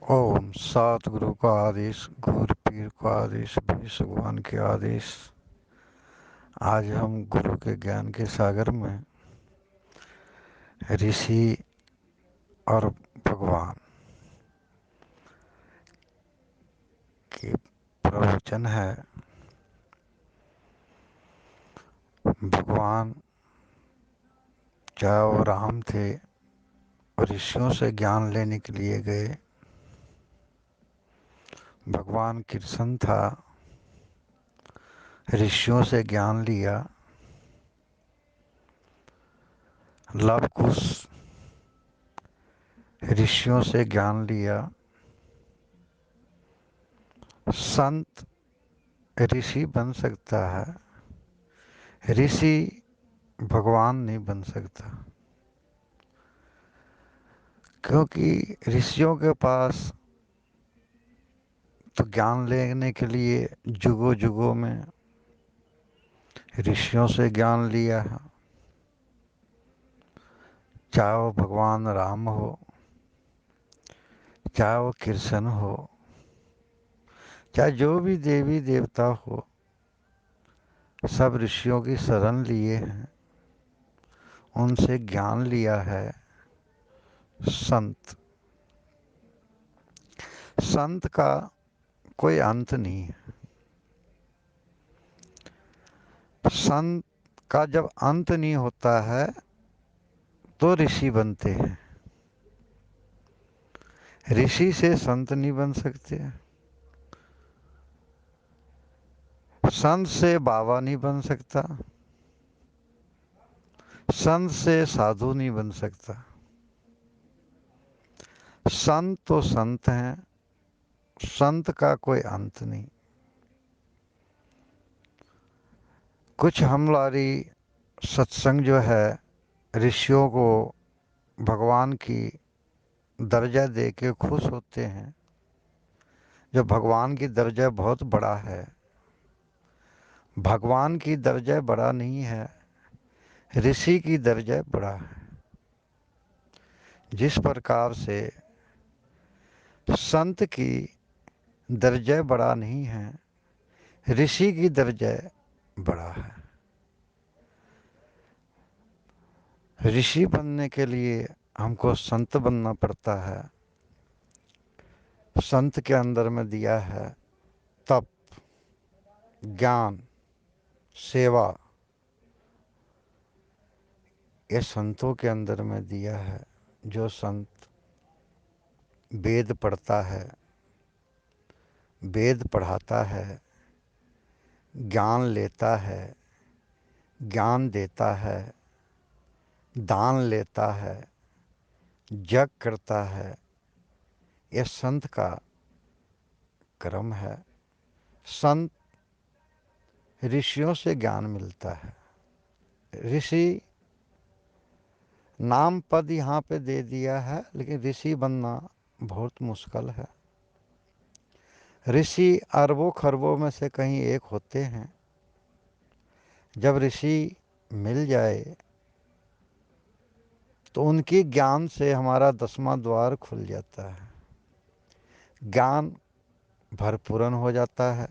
ओम सतगुरु का आदेश, गुरु पीर का आदेश, विष्णु भगवान के आदेश। आज हम गुरु के ज्ञान के सागर में ऋषि और भगवान के प्रवचन है। भगवान चाहे वो राम थे, ऋषियों से ज्ञान लेने के लिए गए। भगवान कृष्ण था, ऋषियों से ज्ञान लिया। लव कुश ऋषियों से ज्ञान लिया। संत ऋषि बन सकता है, ऋषि भगवान नहीं बन सकता, क्योंकि ऋषियों के पास तो ज्ञान लेने के लिए जुगों जुगों में ऋषियों से ज्ञान लिया है। चाहे वो भगवान राम हो, चाहे वो कृष्ण हो, चाहे जो भी देवी देवता हो, सब ऋषियों की शरण लिए हैं, उनसे ज्ञान लिया है। संत संत का कोई अंत नहीं है। संत का जब अंत नहीं होता है तो ऋषि बनते हैं। ऋषि से संत नहीं बन सकते, संत से बाबा नहीं बन सकता, संत से साधु नहीं बन सकता। संत तो संत हैं, संत का कोई अंत नहीं। कुछ हमारी सत्संग जो है ऋषियों को भगवान की दर्जा दे के खुश होते हैं। जो भगवान की दर्जा बहुत बड़ा है, भगवान की दर्जा बड़ा नहीं है, ऋषि की दर्जा बड़ा है। जिस प्रकार से संत की दर्जा बड़ा नहीं है, ऋषि की दर्जा बड़ा है। ऋषि बनने के लिए हमको संत बनना पड़ता है। संत के अंदर में दिया है तप, ज्ञान, सेवा। ये संतों के अंदर में दिया है। जो संत वेद पढ़ता है, वेद पढ़ाता है, ज्ञान लेता है, ज्ञान देता है, दान लेता है, जग करता है, यह संत का क्रम है। संत ऋषियों से ज्ञान मिलता है। ऋषि नाम पद यहाँ पे दे दिया है, लेकिन ऋषि बनना बहुत मुश्किल है। ऋषि अरबों खरबों में से कहीं एक होते हैं। जब ऋषि मिल जाए तो उनकी ज्ञान से हमारा 10वां द्वार खुल जाता है, ज्ञान भरपूरन हो जाता है।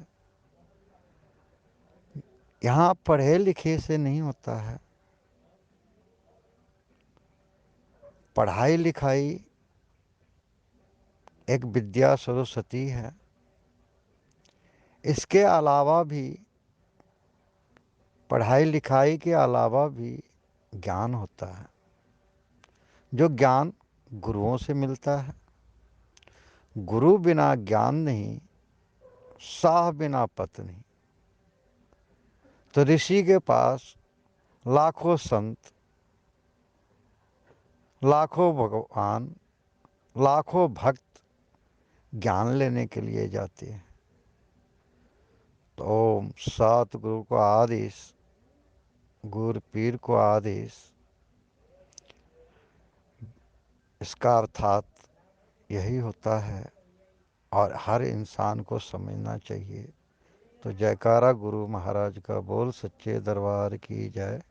यहाँ पढ़े लिखे से नहीं होता है। पढ़ाई लिखाई एक विद्या सरस्वती है। इसके अलावा भी, पढ़ाई लिखाई के अलावा भी ज्ञान होता है, जो ज्ञान गुरुओं से मिलता है। गुरु बिना ज्ञान नहीं, साह बिना पत नहीं। तो ऋषि के पास लाखों संत, लाखों भगवान, लाखों भक्त ज्ञान लेने के लिए जाते हैं। तो ओम सतगुरु को आदेश, गुरु पीर को आदेश, इसका अर्थात यही होता है और हर इंसान को समझना चाहिए। तो जयकारा गुरु महाराज का बोल, सच्चे दरबार की जय।